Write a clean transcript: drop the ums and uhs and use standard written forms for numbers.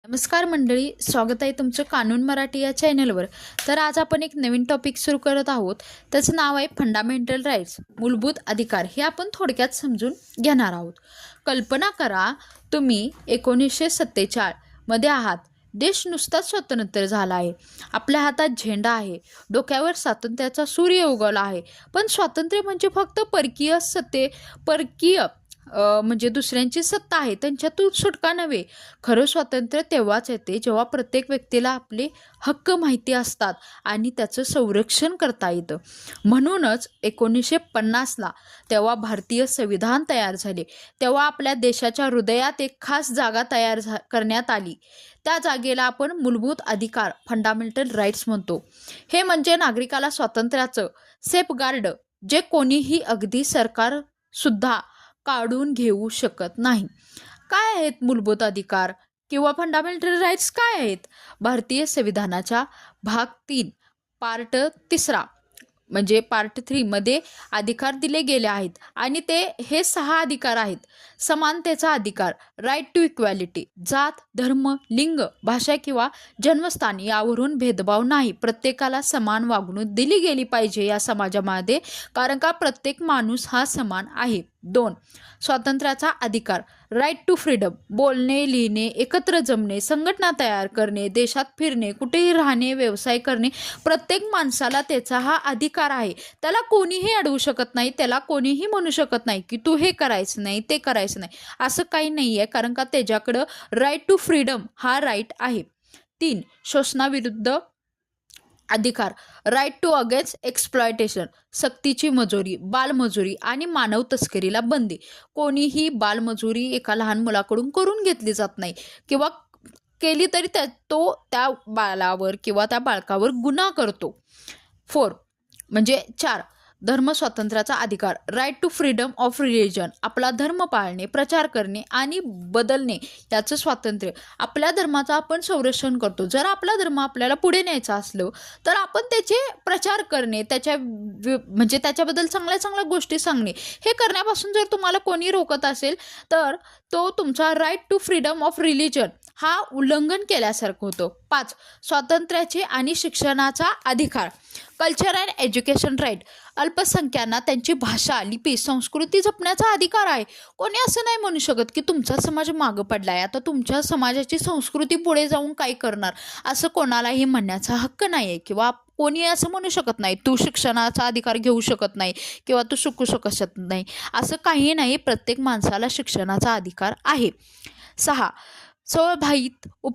नमस्कार मंडळी, स्वागत आहे तुमचं कानून मराठी या चॅनलवर. तर आज आपण एक नवीन टॉपिक सुरू करत आहोत. त्याचं नाव आहे फंडामेंटल राईट्स, मूलभूत अधिकार. हे आपण थोडक्यात समजून घेणार आहोत. कल्पना करा, तुम्ही 1947 मध्ये आहात. देश नुसताच स्वतंत्र झाला आहे. आपल्या हातात झेंडा आहे, डोक्यावर स्वातंत्र्याचा सूर्य उगवला आहे. पण स्वातंत्र्य म्हणजे फक्त परकीय म्हणजे दुसऱ्यांची सत्ता आहे, त्यांच्यातून सुटका नव्हे. खरं स्वातंत्र्य तेव्हाच येते जेव्हा प्रत्येक व्यक्तीला आपले हक्क माहिती असतात आणि त्याचं संरक्षण करता येतं. म्हणूनच 1950ला तेव्हा भारतीय संविधान तयार झाले. तेव्हा आपल्या देशाच्या हृदयात एक खास जागा करण्यात आली. त्या जागेला आपण मूलभूत अधिकार, फंडामेंटल राईट्स म्हणतो. हे म्हणजे नागरिकाला स्वातंत्र्याचं सेफगार्ड, जे कोणीही, अगदी सरकार सुद्धा काढून घेऊ शकत नाही. काय आहेत मूलभूत अधिकार किंवा फंडामेंटल राईट्स काय आहेत? भारतीय संविधानाच्या भाग 3 पार्ट 3 म्हणजे पार्ट 3 मध्ये अधिकार दिले गेले आहेत आणि हे 6 अधिकार आहेत. समानतेचा अधिकार, राईट टू इक्वॅलिटी, जात, धर्म, लिंग, भाषा किंवा जन्मस्थान यावरून भेदभाव नाही. प्रत्येकाला समान वागणूक दिली गेली पाहिजे या समाजामध्ये, कारण का प्रत्येक माणूस हा समान आहे. 2. स्वातंत्र्याचा अधिकार, राईट टू फ्रीडम, बोलणे, लिहिणे, एकत्र जमणे, संघटना तयार करणे, देशात फिरणे, कुठेही राहणे, व्यवसाय करणे. प्रत्येक माणसाला त्याचा हा अधिकार आहे. त्याला कोणीही अडवू शकत नाही. त्याला कोणीही म्हणू शकत नाही की तू हे करायचं नाही, ते करायचं नाही. असं काही नाही आहे, कारण का त्याच्याकडं राईट टू फ्रीडम हा राईट आहे. 3. शोषणाविरुद्ध अधिकार, राईट टू अगेन्स्ट एक्सप्लॉयटेशन, सक्तीची मजुरी, बालमजुरी आणि मानव तस्करीला बंदी. कोणीही बालमजुरी एका लहान मुलाकडून करून घेतली जात नाही किंवा केली तरी तो त्या बालावर किंवा त्या बालकावर गुन्हा करतो. 4. धर्म स्वातंत्र्याचा अधिकार, right to freedom of religion, आपला धर्म पाळणे, प्रचार करणे आणि बदलणे याचं स्वातंत्र्य. आपल्या धर्माचं आपण संरक्षण करतो. जर आपला धर्म आपल्याला पुढे न्यायचा असलो तर आपण त्याचे प्रचार करणे, म्हणजे त्याच्याबद्दल चांगल्या चांगल्या गोष्टी सांगणे, हे करण्यापासून जर तुम्हाला कोणी रोखत असेल तर तो तुमचा right to freedom of religion हा उल्लंघन केल्यासारखं होतं. 5. स्वातंत्र्याचे आणि शिक्षणाचा अधिकार, कल्चर अँड एज्युकेशन राईट, अल्पसंख्यांना त्यांची भाषा, लिपी, संस्कृती जपण्याचा अधिकार आहे. कोणी असं नाही म्हणू शकत की तुमचा समाज मागं पडला आहे, आता तुमच्या समाजाची संस्कृती पुढे जाऊन काय करणार, असं कोणालाही म्हणण्याचा हक्क नाही आहे. किंवा कोणी असं म्हणू शकत नाही तू शिक्षणाचा अधिकार घेऊ शकत नाही किंवा तू शिकू शकत नाही, असं काही नाही. प्रत्येक माणसाला शिक्षणाचा अधिकार आहे. 6. स्वभावित